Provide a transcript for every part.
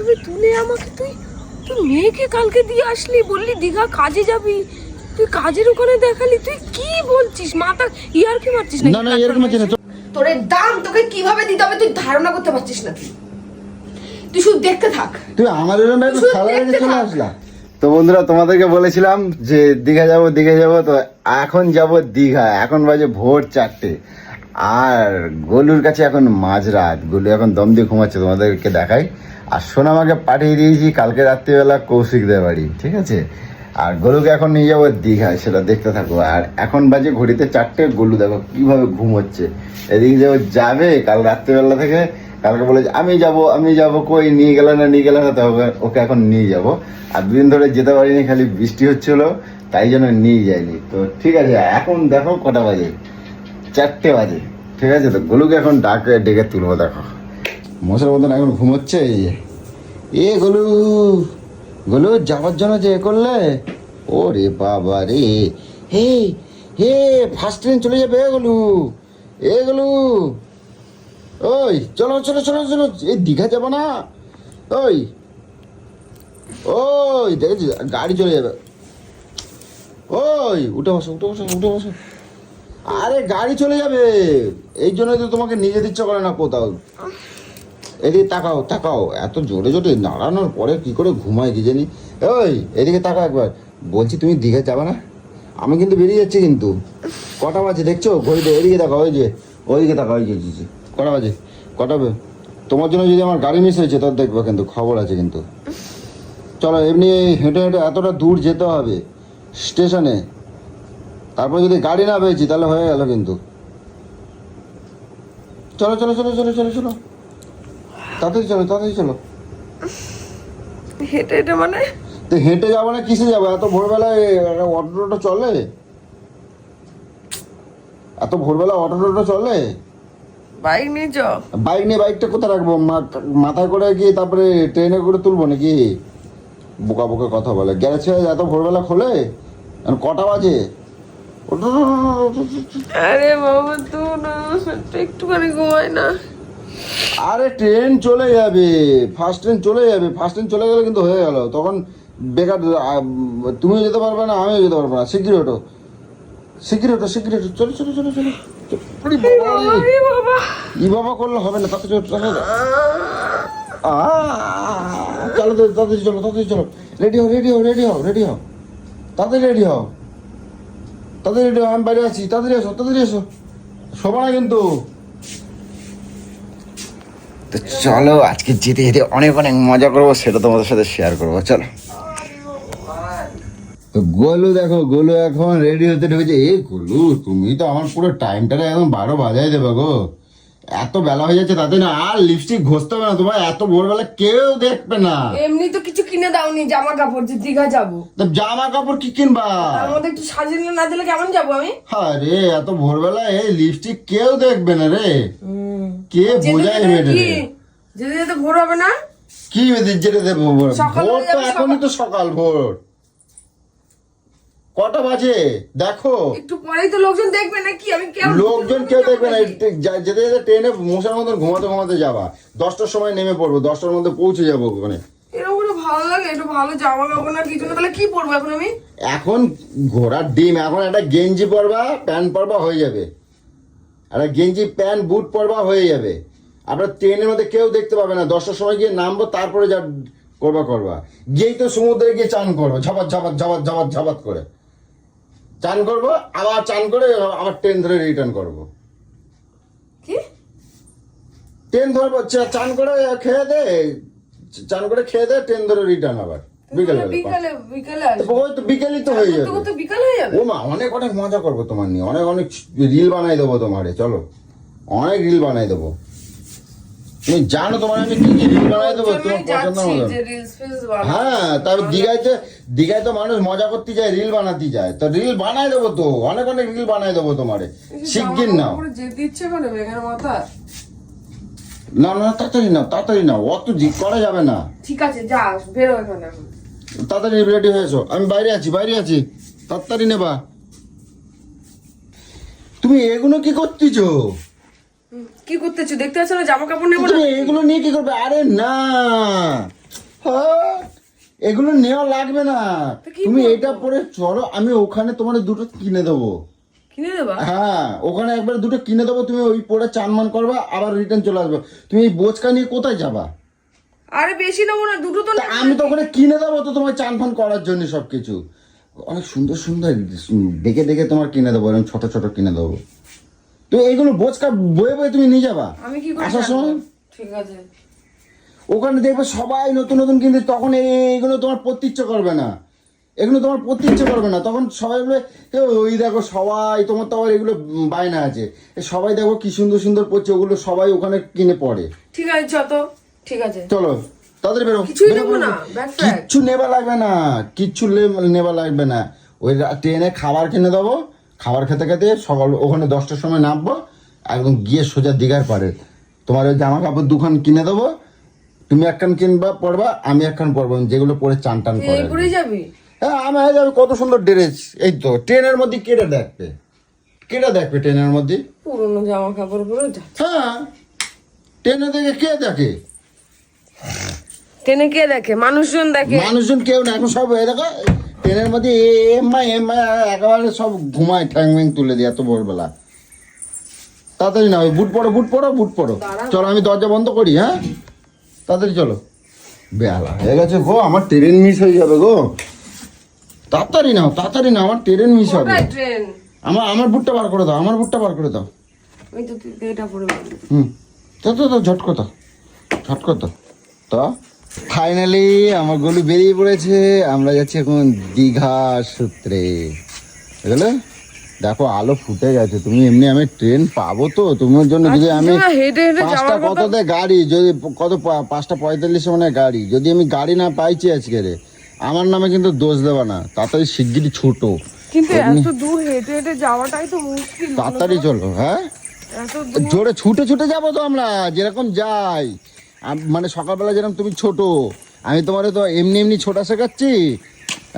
ভাবে তুলে আমাকে তুই তুই মেয়েকে কালকে দিয়ে আসলি, বললি দীঘা কাজে যাবি, তুই কাজের ওখানে দেখালি, তুই কি বলছিস? মাথা ইয়ার কি মারছিস? না না এরকম হচ্ছে না। তোর দাম তোকে কিভাবে দিতে হবে তুই ধারণা করতে পারছিস না। তুই শুধু দেখতে থাক। তুই আমার এরকম একটু খালা রেখে চলে আসলা। তো বন্ধুরা তোমাদেরকে বলেছিলাম যে দীঘা যাব, তো এখন যাব দীঘা। এখন বাজে ভোর 4টে, আর গোলুর কাছে এখন মাঝরাত। গোলু এখন দম দিয়ে ঘুমাচ্ছে, তোমাদেরকে দেখাই। আর সোনামাকে পাঠিয়ে দিয়েছি কালকে রাত্রিবেলা কৌশিকদের বাড়ি, ঠিক আছে। আর গোলুকে এখন নিয়ে যাবো দীঘায়, সেটা দেখতে থাকো। আর এখন বাজে ঘড়িতে 4টে, গোলু দেখো কিভাবে ঘুমোচ্ছে। এদিকে যে ও যাবে কাল রাত্রিবেলা থেকে, কালকে বলেছে আমি যাব কই নিয়ে গেলে না, তো ওকে এখন নিয়ে যাব। আর দুদিন ধরে যেতে পারিনি, খালি বৃষ্টি হচ্ছিল, তাই জন্য নিয়ে যায়নি। তো ঠিক আছে, এখন দেখো কটা বাজে, 4টে বাজে, ঠিক আছে। তো গোলুকে এখন ডেকে তুলবো। দেখো মশার মতন এখন ঘুমোচ্ছে। এ গোলু যাওয়ার জন্য যে করলে, ও রে বাবা রে, হে ফার্স্ট ট্রেন চলে যাবে। গোলু ওই চলো, এই দীঘা যাবো না? ওই দেখেছি গাড়ি চলে যাবে। ওই উঠে বসো। আরে গাড়ি চলে যাবে, এই জন্যই তো তোমাকে নিয়ে যেতে ইচ্ছা করে না কোথাও। এদিকে তাকাও, এত জোরে নাড়ানোর পরে কি করে ঘুমায় কি জানি। ওই এদিকে তাকাও একবার, বলছি তুমি দীঘা যাবে না? আমি কিন্তু বেরিয়ে যাচ্ছি। কিন্তু কটা বাজে দেখছো ঘড়িতে? এদিকে তাকাও, ওইদিকে তাকাও, কটা বাজে? তোমার জন্য যদি আমার গাড়ি মিস হয়েছে তার দেখবো, কিন্তু খবর আছে। কিন্তু চলো, এমনি হেঁটে এতটা দূর যেতে হবে স্টেশনে, তারপর যদি গাড়ি না পেয়েছি তাহলে হয়ে গেল। কিন্তু চলো তাড়াতাড়ি চলো। হেঁটে মানে? তো হেঁটে যাবো না কিসে যাবো? এত ভোরবেলায় অটো চলে? অটো চলে? বাইক নিয়ে যাও। বাইকটা কোথায় রাখবো? মাথায় করে গিয়ে তারপরে ট্রেনে করে তুলবো নাকি? বোকা কথা বলে। গ্যারেজ এত ভোরবেলা খোলে? কটা বাজে? আরে বাবা তুই না একটুখানি ঘুমাই না। আরে ট্রেন চলে যাবে, ফার্স্ট ট্রেন চলে গেলে কিন্তু হয়ে গেল। তখন বেকার, তুমিও যেতে পারবে না, আমিও যেতে পারবো না। শিগগির ওঠো, চলো। ই বাবা করলে হবে না, তাড়াতাড়ি চলো। রেডি হও, তাড়াতাড়ি রেডি হও। আমি বাইরে আছি, তাড়াতাড়ি এসো। শোভা না কিন্তু। তো চলো, আজকে যেতে অনেক মজা করবো, সেটা তোমাদের সাথে শেয়ার করবো। চলো। তো গোলু এখন রেডি হতে ঢুকেছে। গোলু তুমি তো আমার পুরো টাইমটা এখন 12 বাজাই দেবে গো। এত বেলা হয়ে যাচ্ছে, তাতে না আর লিপস্টিক ঘষতে হবে না তোমার। এত ভোরবেলা কেউ দেখবে না। এমনি তো কিছু কিনে দাওনি, জামা কাপড়, যে দীঘা যাবো। জামা কাপড় কি কিনবা? তার মধ্যে একটু সাজিয়ে না দিলে কেমন যাবো আমি? আরে এত ভোরবেলা এই লিপস্টিক কেউ দেখবে না রে। কে বোঝায় মেয়েটাকে? যেতে ভোর হবে না? কি যেতে দেবো? ভোর তো এখনই তো সকাল। ভোর কটা বাজে দেখো? একটু পরেই তো লোকজন দেখবে নাকি? আমি লোকজন কেউ দেখবে না। যেতে ট্রেনে মশার মতন ঘুমাতে যাবা। 10টার সময় নেমে পড়বো, 10টার মধ্যে পৌঁছে যাবো ওখানে। এরকম ভালো লাগে, একটু ভালো জামা কাপড় না কিছু না, তাহলে কি পরবো এখন আমি? এখন ঘোড়ার ডিম, এখন একটা গেঞ্জি পরবা, প্যান্ট পরবা, হয়ে যাবে। একটা গেঞ্জি প্যান্ট বুট পরবা, হয়ে যাবে। আপনার ট্রেনের মধ্যে কেউ দেখতে পাবে না। 10টার সময় গিয়ে নামবো, তারপরে যা করবা। গিয়েই তো সমুদ্রে গিয়ে চান করবো, ঝাপাত করে চান করবো, আবার চান করে আবার ট্রেন ধরে রিটার্ন করবো। কি ট্রেন ধরবো, চান করে খেয়ে দে ট্রেন ধরে রিটার্ন আবার বিকেলে ওই তো বিকেলই তো হয়ে যাবে। ও মা, অনেক মজা করবো তোমার নিয়ে। অনেক রিল বানাই দেবো তোমারে। চলো, অনেক রিল বানাই দেবো। তুমি জানো তোমার আমি কি রিল বানাই দেবো তোমার পছন্দ মতো। হ্যাঁ, তারপর দীঘায় তো মানুষ মজা করতে যায়, রিল বানাতে যায়। তো রিল বানাই দেবো তো, অনেক রিল বানাই দেবো তোমারে। শিগগির নাও। না তাড়াতাড়ি নাও, অত জিদ করা যাবে না। ঠিক আছে, যা বেরো এখানে। তাড়াতাড়ি রেডি হয়েছো, আমি বাইরে আছি। তাড়াতাড়ি নেবা। তুমি এগুলো কি করতেছো? দেখতে পাচ্ছ না জামা কাপড় নেবো না? এগুলো নিয়ে কি করবে? আরে না, এগুলো নেওয়া লাগবে না, তো কি তুমি বলবো? এটা পরে চলো, আমি ওখানে তোমার দুটো কিনে দেবো। কিনে দেবা? হ্যাঁ, ওখানে একবার দুটো কিনে দেবো, তুমি ওই পরে চানমান করবা, আবার রিটার্ন চলে আসবে। তুমি এই বোচকা নিয়ে কোথায় যাবা? আরে বেশি নেবো না, দুটো তো তা আমি তো ওখানে কিনে দেবো তো তোমার চান ফান করার জন্য সবকিছু। অনেক সুন্দর সুন্দর দেখে দেখে তোমার কিনে দেবো, এরকম ছোট ছোট কিনে দেবো। তো এইগুলো বোচকা বয়ে বয়ে তুমি নিয়ে যাবা আমি কি করে আসার জানবো? সময়। ঠিক আছে। ওখানে দেখবে সবাই নতুন নতুন কিনতে, তখন এইগুলো তোমার পড়তে ইচ্ছে করবে না, এগুলো তোমার পড়তে ইচ্ছে করবে না। তখন সবাই বলে "এ, ওই দেখো সবাই তোমার তো আবার এগুলো বায়না আছে, এ সবাই দেখো কি সুন্দর সুন্দর পড়ছে, ওগুলো সবাই ওখানে কিনে পড়ে। ঠিক আছে যত, ঠিক আছে চলো তাদের বেরো, কিছুই বেরো, নেবো বেরো, না, বেরো। ব্যাগ ফ্যাগ। কিচ্ছু নেবা লাগবে না, কিচ্ছু নেবা লাগবে না। ওই ট্রেনে খাবার কিনে দেবো, খাবার খেতে খেতে সকাল ওখানে 10টার সময় নামবো, একদম গিয়ে সোজা দিঘার পারে তোমার ওই জামা কাপড় দুখান কিনে দেবো, তুমি একখান কিনবা পরবা, আমি একখান পরবো, যেগুলো পরে চান টান তুই করে। এই পরে যাবি? হ্যাঁ, আমি যাবে, কত সুন্দর ড্রেস। এই তো ট্রেনের মধ্যে কেটে দেখবে, কেটে দেখবে ট্রেনের মধ্যে। পুরোনো জামা কাপড় পরে যা। হ্যাঁ, ট্রেনে দেখে কে দেখে? ট্রেনে কে দেখে? মানুষজন দেখে। মানুষজন কেউ না, এখন সব এই দেখো ট্রেনের মধ্যে এমআই একেবারে সব ঘুমায়, ঠ্যাং ম্যাং তুলে দিয়ে এত ভোরবেলা। তাড়াতাড়ি না, ওই বুট পরো, বুট পরো, বুট পরো। চলো আমি দরজা বন্ধ করি। হ্যাঁ, তাড়াতাড়ি চলো, বেলা হয়ে গেছে গো, আমার ট্রেন মিস হয়ে যাবে গো। তাড়াতাড়ি নাও, তাড়াতাড়ি নাও, আমার ট্রেন মিস হবে। কোথায় ট্রেন? আমার বুটটা বার করে দাও, আমার বুটটা বার করে দাও। ওই তো তুই এটা পরে বলবি। তো ঝট কথা, ঝট কথা। তো ফাইনালি আমার গলু বেরিয়ে পড়েছে, আমরা যাচ্ছি এখন দীঘা সূত্রে। বুঝলে, দেখো আলো ফুটে গেছে। তুমি এমনি আমি ট্রেন পাবো তো তোমার জন্য, যদি আমি আচ্ছা, হেঁটে হেঁটে 5টা যাওয়ার কথা। কততে গাড়ি, যদি কত 5:45 মানে গাড়ি, যদি আমি গাড়ি না পাইছি আজকে রে, আমার নামে কিন্তু দোষ দেবা না, তাড়াতাড়ি শিগগিরই ছোটো, কিন্তু এত দূর হেঁটে হেঁটে যাওয়াটাই তো মুশকিল। তাড়াতাড়ি চলো। হ্যাঁ, এত দূর জোরে ছুটে ছুটে যাবো তো আমরা, যেরকম যাই। মানে সকালবেলা যেরকম তুমি ছোট, আমি তোমার তো এমনি এমনি ছোটা শেখাচ্ছি।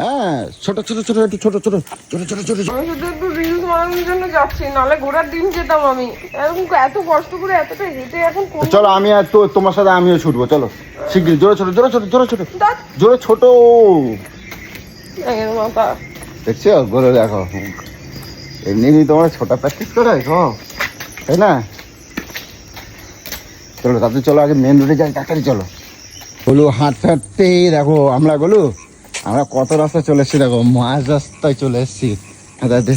হ্যাঁ, ছোট ছোট ছোট, একটু ছোট ছোট ছোট ছোট ছোট ছোট। আমি শুধু একটু রিলস বানানোর জন্য যাচ্ছি, নাহলে ঘোরার দিন যেতাম আমি। এরকম এত কষ্ট করে এতটা হেঁটে এখন কোন চলো আমি আর তো তোমার সাথে আমিও ছুটবো, চলো শিগগির, জোরে ছোট জোরে ছোট জোরে ছোট দাঁত জোরে ছোট। এর মাথা। দেখছো গরু দেখো, এমনি এমনি তোমার ছোটা প্র্যাকটিস করে গো, তাই না? চলো তাড়াতাড়ি চলো, আগে মেন রোডে যাই, তাড়াতাড়ি চলো। গলু হাঁটতে হাঁটতে দেখো আমরা আমরা কত রাস্তা চলে এসেছি, দেখো মাঝ রাস্তায় চলে এসেছি হাঁটাতে।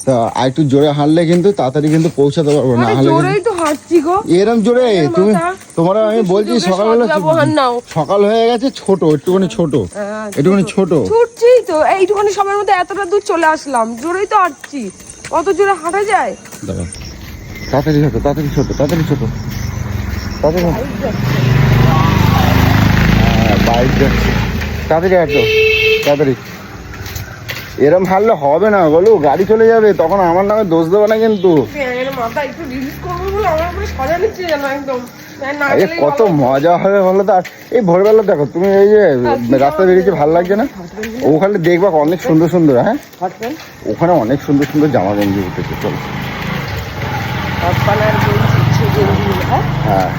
তো আর একটু জোরে হাঁটলে কিন্তু তাড়াতাড়ি কিন্তু পৌঁছাতে পারবো না, আরে হাঁটলে জোরেই তো হাঁটছি গো। এরম জোরে তুমি, মাথা। তোমার আমি বলছি সুযোগের সকালবেলা সদ্ব্যবহার নাও। সকাল হয়ে গেছে, ছোট একটুখানি ছোট, হ্যাঁ, একটুখানি ছোট। ছুটছি তো এইটুখানি সময়ের মধ্যে এতটা দূর চলে আসলাম, জোরেই তো হাঁটছি। অত জোরে হাঁটা যায়? দাঁড়াও, তাড়াতাড়ি ছোট, তাড়াতাড়ি ছোট, তাড়াতাড়ি ছোট, তাড়াতাড়ি বাইক যাচ্ছে, তাড়াতাড়ি হাঁটো, তাড়াতাড়ি। এরম হারলে হবে না বলো, গাড়ি চলে যাবে, তখন আমার নামে দোষ দেবে না কিন্তু। এর মাথা একটু রিলিজ করবো বলে আমার উপরে সজা নিচ্ছে যেন একদম। না এই গেলেই কত ভালো। মজা হবে বলো তো। আর এই ভোরবেলা দেখো তুমি, এই যে রাস্তা বেরিয়েছে, ভালো লাগছে না? ওখানে দেখবা অনেক সুন্দর সুন্দর, হ্যাঁ হাঁটবেন? ওখানে অনেক সুন্দর সুন্দর জামা গেঞ্জি উঠেছে, চলো। হাতপানার গেঞ্জি, গেঞ্জিগুলো, হ্যাঁ? হ্যাঁ,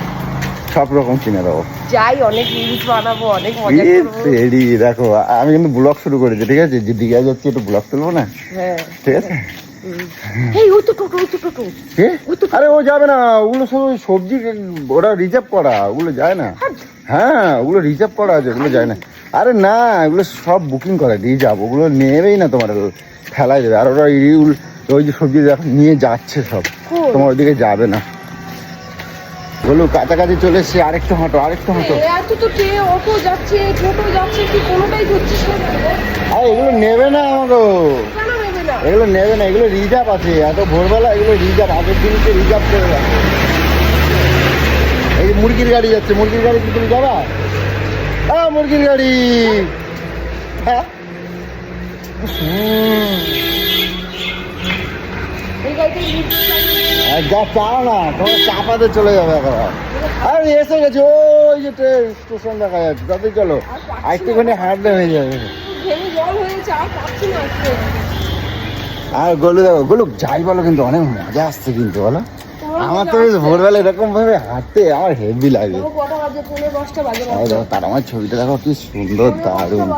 সব রকম কিনে দেবো। যাই, অনেক রিলস বানাবো, অনেক মজা করবো। রেডি দেখো, আমি কিন্তু ব্লগ শুরু করেছি, ঠিক আছে? যে দীঘা যাচ্ছি একটু ব্লগ তুলবো না, হ্যাঁ। ঠিক আছে? এই ওই তো টোটো, ওই তো টোটো। কে? আরে ও যাবে না, ওগুলো সব ওই সবজি, ওরা রিজার্ভ করা, ওগুলো যায় না। হ্যাঁ, ওগুলো রিজার্ভ করা আছে, ওগুলো যায় না। আরে না, এগুলো সব বুকিং করা, রিজার্ভ, ওগুলো নেবেই না তোমার, ফেলাই দেবে। আর ওরা ওই যে সবজি দেখো নিয়ে যাচ্ছে সব, কই? তোমার ওইদিকে যাবে না। বলু কাছাকাছি চলে এসছি, আরেকটু হাঁটো, আরেকটু হাঁটো। এত তো অটো যাচ্ছে, টোটো যাচ্ছে, কি কোনোটাই ধরছিস না? আরে এগুলো নেবে না আমাকে, কেন নেবে না? এগুলো নেবে না, এগুলো রিজার্ভ আছে। এত ভোরবেলা এগুলো রিজার্ভ, আগের দিনকে রিজার্ভ করে যাচ্ছে। এই যে মুরগির গাড়ি যাচ্ছে, মুরগির গাড়ি কি তুমি যাবা? মুরগির গাড়ি, হ্যাঁ। এই গাড়িতে লিফট লাগিয়ে যা চাও না, তোমার চাপাতে চলে যাবে একবার। আর এসে গেছে, ওই যে স্টেশন দেখা যাচ্ছে, তাতে চলো, আর একটুখানি হাঁটলে হয়ে যাবে। ঘেমে জল হয়েছে, আর পাচ্ছি না আজকে। আর গলু দেখো, গলু যাই বলো কিন্তু অনেক মজা আসছে কিন্তু, বলো। তোমার আমার তো বেশ ভোরবেলা এরকম ভাবে হাঁটতে আমার হেভি লাগে। কটা বাজে? 10:45 বাজে। তার আমার ছবিটা দেখো কি সুন্দর, দারুণ।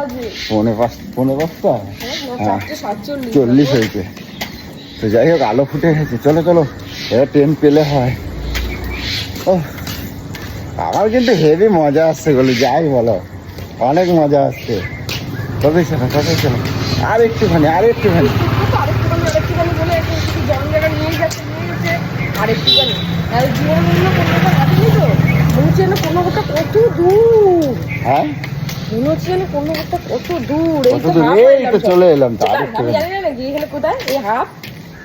5:45 হ্যাঁ 40 হয়েছে। তো যাই হোক, আলো ফুটে গেছে। চলো চলো, এবার ট্রেন পেলে হয়। ও আমার কিন্তু হেভি মজা আসছে বলে, যাই বলো, অনেক মজা আসছে। তবে চলো তবে চলো, আর একটুখানি। আরেকটুখানি বলে একটু জল জায়গা নিয়ে যাচ্ছে। আরেকটুখানি আর জীবন কোনোটা হাঁটেনি তো, মনে হচ্ছে যেন কোনোটা কত দূর। হ্যাঁ মনে হচ্ছে যেন কোনোটা কত দূর। কত দূর? এই তো চলে এলাম। তো আর একটু, আমি জানি না নাকি এখানে কোথায় এই হাফ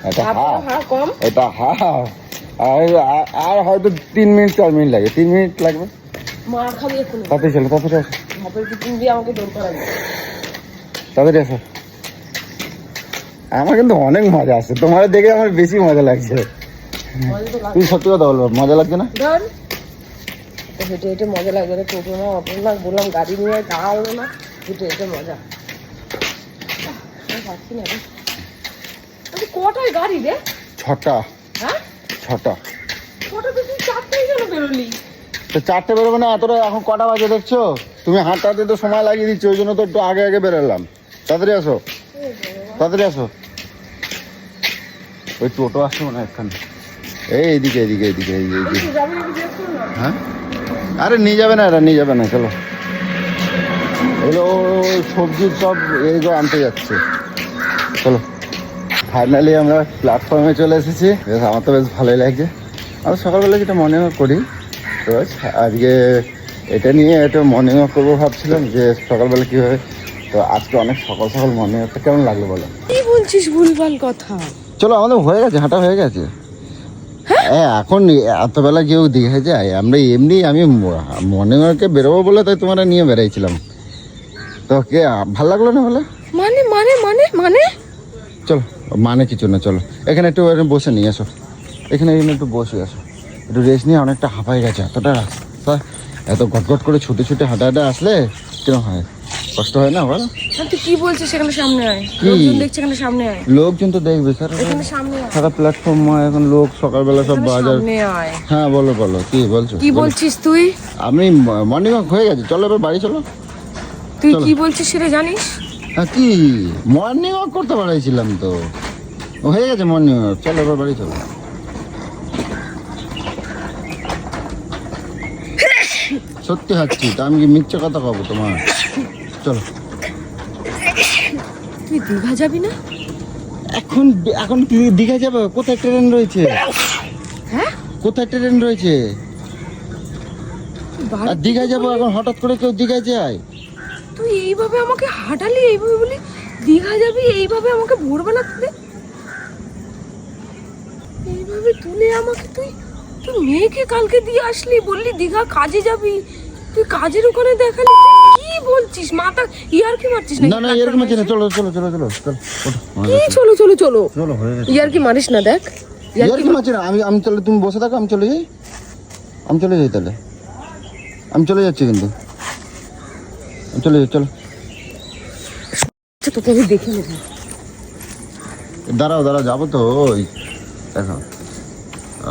এটা হাফ, কম। এটা হাফ। আর হয়তো 3 মিনিট 4 মিনিট লাগে, 3 মিনিট লাগবে। মার খালি এখন তাতে চলো, তাড়াতাড়ি আসো, হাফের টিফিন দিয়ে আমাকে দৌড় করাবে। তাড়াতাড়ি আসো। আমার কিন্তু অনেক মজা আসছে, তোমার দেখে আমার বেশি মজা লাগছে। তুমি সত্যি কথা বলবো, মজা লাগছে না? ধর হেঁটে হেঁটে মজা লাগবে রে। টোটো না অটো না, বললাম গাড়ি নিয়ে তা হলো না, হেঁটে হেঁটে মজা। পাচ্ছি না রে। কটায় গাড়ি রে? 6টা। হ্যাঁ 6টা। কটা তো তুই 4টায় কেন বেরোলি? তো 4টে বেরোবে না? এতটা এখন কটা বাজে দেখছো? তুমি হাঁটাতে তো সময় লাগিয়ে দিচ্ছ, ওই জন্য তো একটু আগে আগে বেরোলাম। তাড়াতাড়ি আসো, তাড়াতাড়ি আসো। ওই টোটো আসছে মনে হয় এখানে। এইদিকে এইদিকে এইদিকে এইদিকে। হ্যাঁ আরে নিয়ে যাবে না, এরা নিয়ে যাবে না। চলো, এগুলো সবজির সব এইগুলো আনতে যাচ্ছে। চলো, ফাইনালি আমরা প্ল্যাটফর্মে চলে এসেছি। বেশ, আমার তো বেশ ভালোই লাগছে। আমরা সকালবেলা যেটা মর্নিং ওয়াক করি রোজ, আজকে এটা নিয়ে একটু মর্নিং ওয়াক করবো ভাবছিলাম, যে সকালবেলা কীভাবে। তো আজকে অনেক সকাল সকাল মর্নিং ওয়াকটা কেমন লাগলো বলো? কি বলছিস ভুলভাল কথা? চলো, আমাদের হয়ে গেছে, হাঁটা হয়ে গেছে। হ্যাঁ, এখন এতবেলা কেউ দীঘায় যায়? আমরা এমনি, আমি মর্নিং ওয়াকে বেরোবো বলে তাই তোমরা নিয়ে বেরাইছিলাম। তো কে ভাল লাগলো না বলে? মানে মানে মানে মানে চলো, মানে কিছু না, চলো এখানে একটু বসে নিয়ে আসো। এখানে একটু বসে আসো, একটু রেস্ট নিয়ে। অনেকটা হাঁপাই গেছে, এতটা রাস্তা, এত ঘটঘট করে ছুটে ছুটে হাঁটা হাঁটা আসলে কিরকম হয়, কষ্ট হয় না বল? তুই কি বলছিস? সেখানে সামনে আয়, কি? লোকজন দেখছে, এখানে সামনে আয়। লোকজন তো দেখবে স্যার, এখানে সামনে আয়, সারা প্ল্যাটফর্ম এখন লোক, সকালবেলা সব এখানে বাজার। সামনে আয়। হ্যাঁ বলো বলো, কি বলছো? কি বলছিস তুই? আমি মর্নিং ওয়াক হয়ে গেছে, চলো এবার বাড়ি চলো। তুই চলো। কি বলছিস সেটা জানিস? হ্যাঁ, কি মর্নিং ওয়াক করতে পারাইছিলাম তো, হয়ে গেছে মর্নিং ওয়াক, চলো এবার বাড়ি চলো। সত্যি হাঁটছি, তা আমি কি মিথ্যে কথা কব তোমার? চলো। তুই দীঘা যাবি না? এখন এখন দীঘা যাবো? কোথায় ট্রেন রয়েছে? হ্যাঁ, কোথায় ট্রেন রয়েছে? আর দীঘা যাবো এখন? হঠাৎ করে কেউ দীঘায় যায়? তুই এইভাবে আমাকে হাঁটালি, এইভাবে বলি দীঘা যাবি, এইভাবে আমাকে ভোরবেলা তুলে, এইভাবে তুলে আমাকে তুই তুই মেয়েকে কালকে দিয়ে আসলি, বললি দীঘা কাজে যাবি, তুই কাজের ওখানে দেখালি। তুই কি বলছিস? মাথা ইয়ার কি মারছিস? না না, এরকম আছে না। চলো চলো চলো চলো চলো, কি চলো চলো চলো চলো, হয়ে গেছে। ইয়ার কি মারিস না, দেখ ইয়ার কি মারছি না আমি। আমি চলো, তুমি বসে থাকো, আমি চলে যাই। আমি চলে যাই তাহলে, আমি চলে যাচ্ছি কিন্তু, আমি চলে যাই। চলো তোকে আমি দেখে নেব। দাঁড়াও দাঁড়াও, যাবো তো। ওই দেখো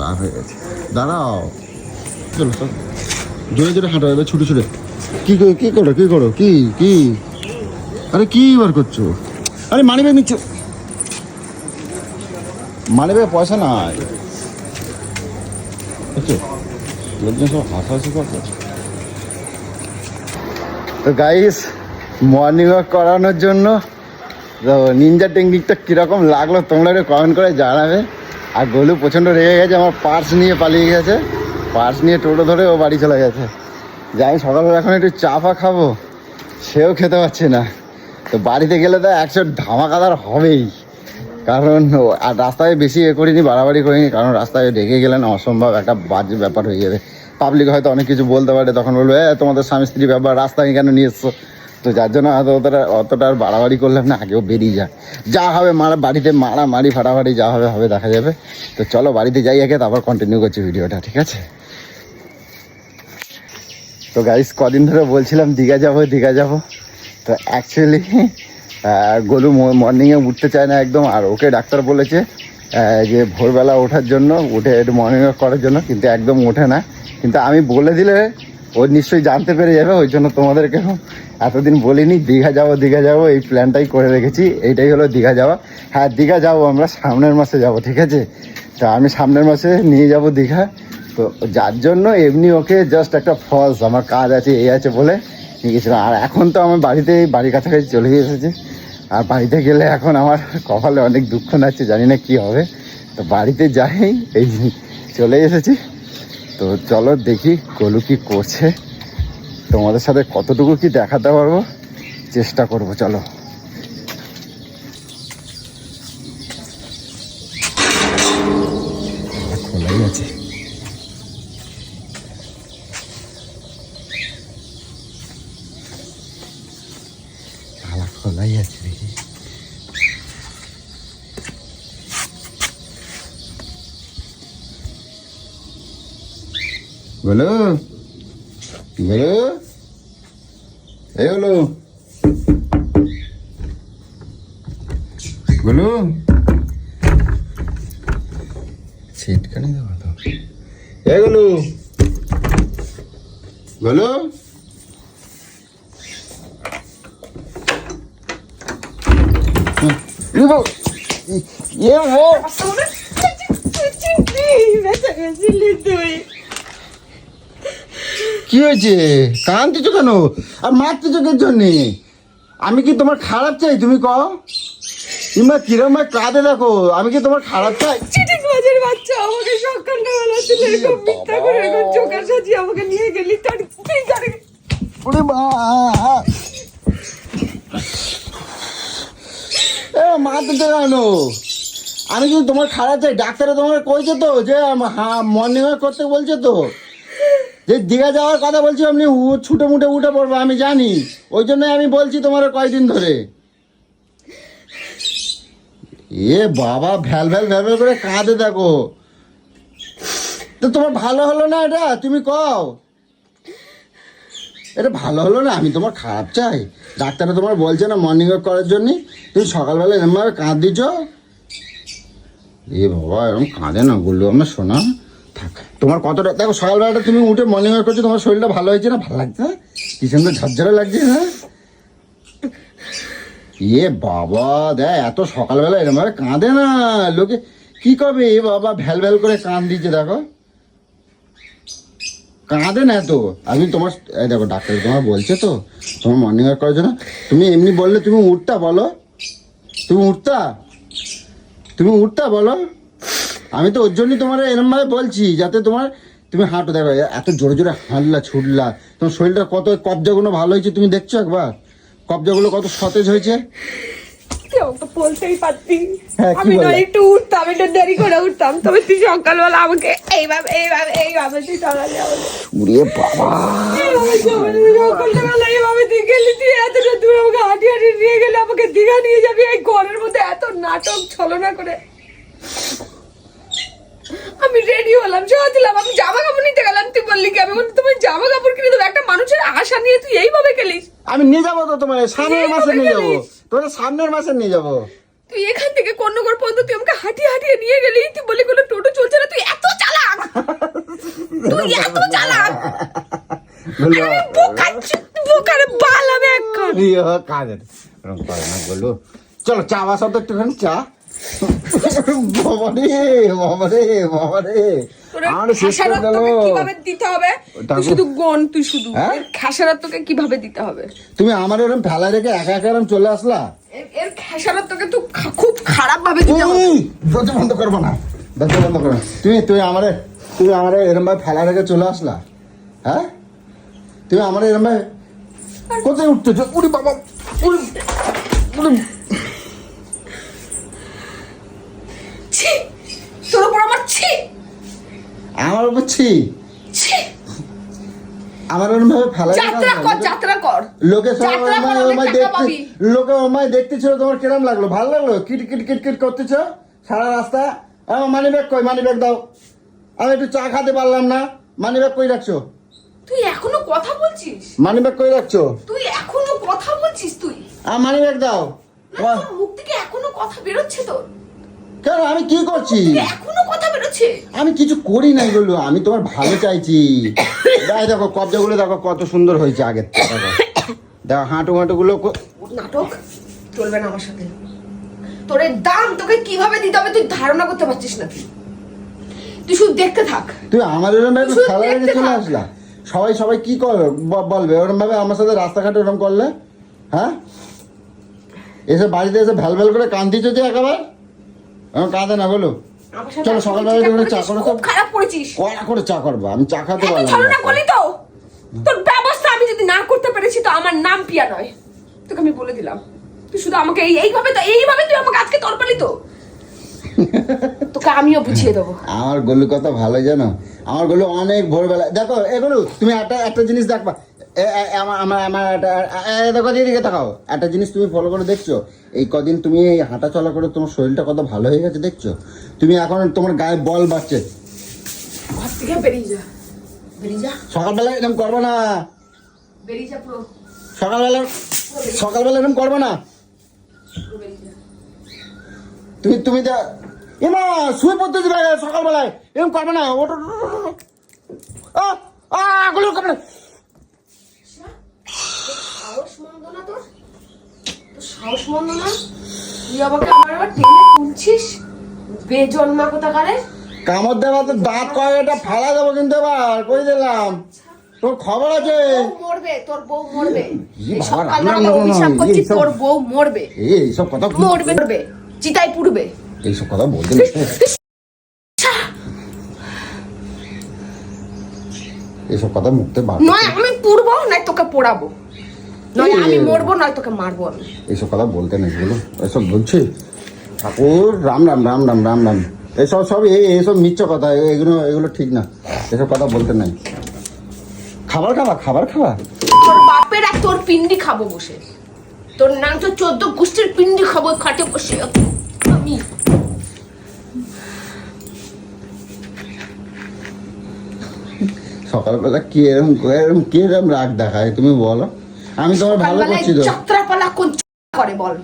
রাত হয়ে গেছে, দাঁড়াও। চলো চলো, জোরে জোরে হাঁটো এবার, ছুটে ছুটে। কি করো কি করো কি করো, কি কি? আরে কি বার করছো? আরে মানি ব্যাগ নিচ্ছ? মানি ব্যাগে পয়সা নাই, বুঝছো? লোকজন সব হাসাহাসি করছে। তো গাইস, মর্নিং ওয়াক করানোর জন্য নিনজা টেকনিকটা কীরকম লাগলো তোমরা একটু কমেন্ট করে জানাবে। আর গোলু প্রচণ্ড রেগে গেছে, আমার পার্স নিয়ে পালিয়ে গেছে। পার্স নিয়ে টোটো ধরে ও বাড়ি চলে গেছে। যাই সকালবেলা এখন একটু চা ফা খাবো, সেও খেতে পারছে না। তো বাড়িতে গেলে তো 100 ধামাকাদার হবেই, কারণ আর রাস্তায় বেশি করিনি, বাড়াবাড়ি করিনি, কারণ রাস্তায় রেগে গেলে না অসম্ভব একটা বাজে ব্যাপার হয়ে যাবে। পাবলিক হয়তো অনেক কিছু বলতে পারে, তখন বলবে তোমাদের স্বামী স্ত্রী ব্যাপার, রাস্তায় কেন নিয়ে এসছো? তো যার জন্য হয়তো অতটা আর বাড়াবাড়ি করলাম না, আগেও বেরিয়ে যায়, যা হবে বাড়িতে মারামারি ফাটাফাটি যা হবে হবে, দেখা যাবে। তো চলো বাড়িতে যাই আগে, তারপর কন্টিনিউ করছি ভিডিওটা, ঠিক আছে? তো গাইস, কদিন ধরে বলছিলাম দীঘা যাবো দীঘা যাবো, তো অ্যাকচুয়ালি গোলু মর্নিংয়ে উঠতে চায় না একদম। আর ওকে ডাক্তার বলেছে যে ভোরবেলা ওঠার জন্য, উঠে একটু মর্নিং ওয়াক করার জন্য, কিন্তু একদম ওঠে না। কিন্তু আমি বলে দিলে ও নিশ্চয়ই জানতে পেরে যাবে, ওই জন্য তোমাদেরকে এতদিন বলিনি। দীঘা যাবো এই প্ল্যানটাই করে রেখেছি। এইটাই হলো দীঘা যাওয়া। হ্যাঁ, দীঘা যাবো আমরা সামনের মাসে যাব, ঠিক আছে? তো আমি সামনের মাসে নিয়ে যাব দীঘা। তো যার জন্য এমনি ওকে জাস্ট একটা ফলস, আমার কাজ আছে এই আছে বলে নিয়ে গেছিলাম। আর এখন তো আমার বাড়ির কাছাকাছি চলে এসেছি। আর বাড়িতে গেলে এখন আমার কপালে অনেক দুঃখ নাচ্ছে, জানি না কী হবে। তো বাড়িতে যাই, এই চলে এসেছি। তো চলো দেখি গোলু কি করছে, তোমাদের সাথে কতটুকু কি দেখাতে পারবো চেষ্টা করব। চলো, খোলাই আছে। খোলাই আছে দেখি। বলো বলো, এই হলো বলো, ছিটকানি দেবো তো। এই বলো বলো, কি হয়েছে? কাঁদতেছো কেন আর মারতেছো কে জন্যে? আমি কি তোমার খারাপ চাই? তুমি কও কিংবা কিরম কাঁদে দেখো, আমি কি তোমার খারাপ চাই? চিটিংবাজের বাচ্চা, আমাকে সকালবেলা ছিল এরকম মিথ্যা করে এরকম চোখের সাজিয়ে আমাকে নিয়ে গেলি। তোর কি করে? ওরে মা, মারতেছো কেন? আমি কিন্তু তোমার খারাপ চাই? ডাক্তারে তোমার কইছে তো যে মর্নিং ওয়াক করতে বলছে তো, যে দীঘা যাওয়ার কথা বলছি, আপনি ছুটে মুটে উঠে পড়বো আমি জানি, ওই জন্যই আমি বলছি তোমার কয়দিন ধরে। এ বাবা, ভ্যাল ভ্যাল ভ্যাল ভ্যাল করে কাঁদে দেখো। তো তোমার ভালো হলো না এটা? তুমি কও এটা ভালো হলো না? আমি তোমার খারাপ চাই? ডাক্তারে তোমার বলছে না মর্নিং ওয়াক করার জন্য, তুমি সকালবেলা এরমভাবে কাঁদ দিছ। এ বাবা, এরকম কাঁদে না, বললো আমার শোনা। থাক, তোমার কতটা দেখো, সকালবেলাটা তুমি উঠে মর্নিং ওয়াক করছো, তোমার শরীরটা ভালো হয়েছে না? ভালো লাগছে না? কি সুন্দর ঝরঝরে লাগছে না? এ বাবা, দেখ এত সকালবেলা এরকম ভাবে কাঁদে না, লোকে কি করবে? এ বাবা, ভ্যাল ভ্যাল করে কাঁদ দিচ্ছে দেখো, কাঁদে না তো। আমি তোমার দেখো ডাক্তার তোমার বলছে তো তোমার মর্নিং ওয়াক করার জন্য, তুমি এমনি বললে তুমি উঠতা? বলো তুমি উঠতা বলো? আমি তো ওর জন্যই তোমার এরম ভাবে বলছি, যাতে তুমি হাঁটো। দেখো এত জোরে জোরে হাঁটলা ছুটলা, তোমার শরীরটা কত, কবজাগুলো ভালো হয়েছে তুমি দেখছো একবার? কবজাগুলো কত সতেজ হয়েছে। বলতেই পারতি, হ্যাঁ, আমি না একটু উঠতাম, একটু দেরি করে উঠতাম, তবে তুই সকালবেলা আমাকে এইভাবে এইভাবে এইভাবে তুই সকালে উড়ে বাবা, সকালবেলা এইভাবে তুই গেলি, তুই এতটা দূর আমাকে হাঁটি হাঁটি নিয়ে গেলে, আমাকে দীঘা নিয়ে যাবি এই ঘরের মধ্যে এত নাটক ছলনা করে। আমি রেডি হলাম, দিলাম, আমি জামা কাপড় নিতে গেলাম, তুই বললি কি আমি তোমার জামা কাপড় কিনে দেবো? একটা মানুষের আশা নিয়ে তুই এইভাবে গেলিস। আমি নিয়ে যাবো তো তোমার সামনের মাসে নিয়ে যাবো, তোমার সামনের মাসে নিয়ে যাবো। তুই এখান থেকে কন্যগর পর্যন্ত তুই আমাকে হাঁটিয়ে হাঁটিয়ে নিয়ে গেলি, তুই বলি কোনো টোটো চলছে না, তুই এত চালাক, তুই এত চালাক। বোকারে বাল আমি এখন। কাজে বললো চলো চা বাসা তো একটুখানি চা। কিভাবে দিতে হবে? তুমি আমার এরকম ফেলা রেখে একা একা এরকম চলে আসলা। এর খেসারত তোকে তো খুব খারাপ ভাবে দিতে হবে। দরজা বন্ধ করবো না, দরজা বন্ধ করবো না। তুমি আমারে এরকম ভাবে ফেলা রেখে চলে আসলা। হ্যাঁ, তুমি আমার এরকম ভাবে কোথায় উঠতেছো? উড়ি বাবা, উড়ি তোর উপর আমার ছি, আমার উপর ছি, আমার ওরকম ভাবে ফেলা যাত্রা কর। লোকে আমায় দেখতেছিল, তোমার কিরম লাগলো? ভালো লাগলো? কিট কিট কিট কিট করতেছ সারা রাস্তা। আমার মানি ব্যাগ কই? মানি ব্যাগ দাও। আমি একটু চা খেতে পারলাম না, মানি ব্যাগ কই রাখছো? তুই এখনো কথা বলছিস? মানি ব্যাগ কই রাখছো? তুই এখনো কথা বলছিস? তুই মানি ব্যাগ দাও। মুখ থেকে এখনো কথা বেরোচ্ছে তোর? কেন আমি কি করছি? এখনো কথা বেরোচ্ছে। আমি কিছু করি নাই বললো, আমি তোমার ভালো চাইছি। দেখো কবজাগুলো দেখো কত সুন্দর হয়েছে আগের থেকে। দেখো হাঁটুগুলো নাটক চলবে না আমার সাথে। তোর এর দাম তোকে কিভাবে দিতে হবে তুই ধারণা করতে পারছিস না। তুই শুধু দেখতে থাক। তুই আমার এরকম ভাবে খেলা রেখে চলে আসলা। সবাই কি বলবে ওরকম ভাবে আমার সাথে রাস্তাঘাটে ওরকম করলে? হ্যাঁ, এসে বাড়িতে এসে ভ্যাল ভ্যাল করে কান্দিছ যে একেবারে। আমার কাঁদে না বলো। চলো সকালবেলা করে চা করো। খুব খারাপ করেছিস। কড়া করে চা করবো, আমি চা খাতে পারলাম ধারণা করলি তো। তোর ব্যবস্থা আমি যদি না করতে পেরেছি তো আমার নাম পিয়া নয়। তোকে আমি বলে দিলাম। তুই শুধু আমাকে এইভাবে তুই আমাকে আজকে তরপালি তো। তোকে আমিও বুঝিয়ে দেবো। আমার গলু কত ভালো জানো, আমার গলু অনেক ভোরবেলা। দেখো এগুলো তুমি একটা জিনিস দেখবা, আমার দেখো দিকে তাকাও, একটা জিনিস তুমি ফলো করে দেখছো, এই কদিন তুমি এই হাঁটা চলা করে তোমার শরীরটা কত ভালো হয়ে গেছে দেখছো। তুমি এখন তোমার গায়ে বল বাড়ছে। ঘর থেকে বেরিয়ে যা। সকালবেলা এরকম করবো না। বেরিয়ে যা পুরো। সকালবেলা এরকম করবো না। তুমি এমা শুয়ে পড়তে দিবে সকালবেলায়, এরকম করবে না। ওটা সাহস মন্দ না তুই আমাকে আবার টেনে তুলছিস বেজন্মা কোথাকারে। কামড় দেওয়া তো দাঁত কয়েকটা ফালা দেবো কিন্তু এবার কই দিলাম। তোর খবর আছে? তোর বউ মরবে। অভিশাপ করছি, তোর বউ মরবে। এইসব কথা মরবে, চিতায় পুড়বে। এইসব কথা বলতে এইসব কথা মুখতে বার নয় আমি পুড়বো নয় তোকে পোড়াবো, নয় আমি মরবো নয় তোকে মারবো আমি। এইসব কথা বলতে নেই বলো, এসব বলছি ঠাকুর রাম রাম রাম রাম রাম রাম। এইসব মিথ্য কথা, এগুলো ঠিক না। এসব কথা বলতে নাই। খাবার খাওয়া তোর বাপের আর তোর পিন্ডি খাবো বসে। তোর নাম তো 14 গোষ্ঠীর পিন্ডি খাবো খাটে বসে আমি। সকালবেলা কি এরকম রাগ দেখায় তুমি বলো? আমি তোমার ভালো করছি তো। যাত্রাপালা কোন করে বল?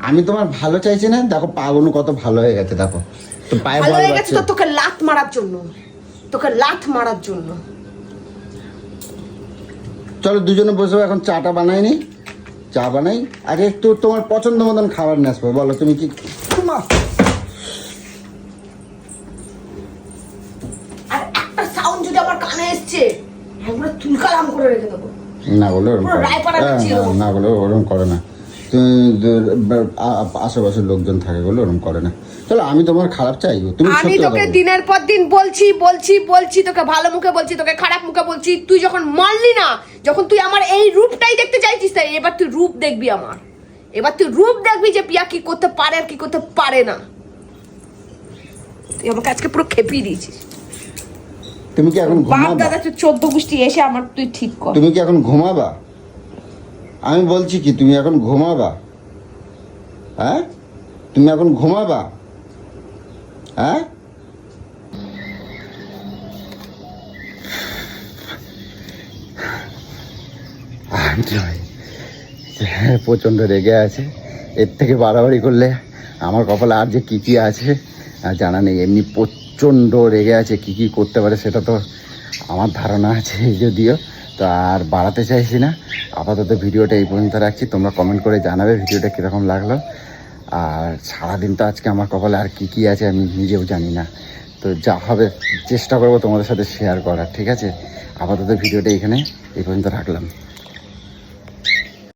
আমি তোমার ভালো চাইছি না। দেখো পাগুনো কত ভালো হয়ে গেছে, দেখো তো পায়ে ভালো বল হয়ে গেছে বাজছে। তো তোকে লাত মারার জন্য। চলো দুজনে বসে এখন চাটা বানাইনি, চা বানাই। আগে একটু তোমার পছন্দ মতন খাবার নিয়ে আসবো। বলো তুমি কি? আর একটা সাউন্ড যদি আমার কানে এসছে আমরা তুলকালাম করে রেখে দেবো। না বলো ওরকম না বলো ওরকম করে না। তুমি আশেপাশের লোকজন থাকে বলে ওরকম করে না। চলো আমি তোমার খারাপ চাই? তুমি আমি তোকে দিনের পর দিন বলছি তোকে ভালো মুখে বলছি, তোকে খারাপ মুখে বলছি। তুই যখন মানলি না, যখন তুই আমার এই রূপটাই দেখতে চাইছিস, তাই এবার তুই রূপ দেখবি আমার। এবার তুই রূপ দেখবি যে পিয়া কি করতে পারে আর কি করতে পারে না। তুই আমাকে আজকে পুরো খেপিয়ে দিয়েছিস। তুমি কি এখন বাপ ঘুমাবা? দাদা 14 গোষ্ঠী এসে আমার তুই ঠিক কর। তুমি কি এখন ঘুমাবা? আমি বলছি কি তুমি এখন ঘুমাবা? হ্যাঁ তুমি এখন ঘুমাবা? হ্যাঁ প্রচণ্ড রেগে আছে। এর থেকে বাড়াবাড়ি করলে আমার কপালে আর যে কী আছে জানা নেই। এমনি প্রচণ্ড রেগে আছে, কী করতে পারে সেটা তো আমার ধারণা আছে যদিও। তো আর বাড়াতে চাইছি না, আপাতত ভিডিওটা এই পর্যন্ত রাখছি। তোমরা কমেন্ট করে জানাবে ভিডিওটা কীরকম লাগলো। আর সারাদিন তো আজকে আমার কপালে আর কী আছে আমি নিজেও জানি না। তো যা হবে চেষ্টা করবো তোমাদের সাথে শেয়ার করার, ঠিক আছে? আপাতত ভিডিওটা এখানে এই পর্যন্ত রাখলাম।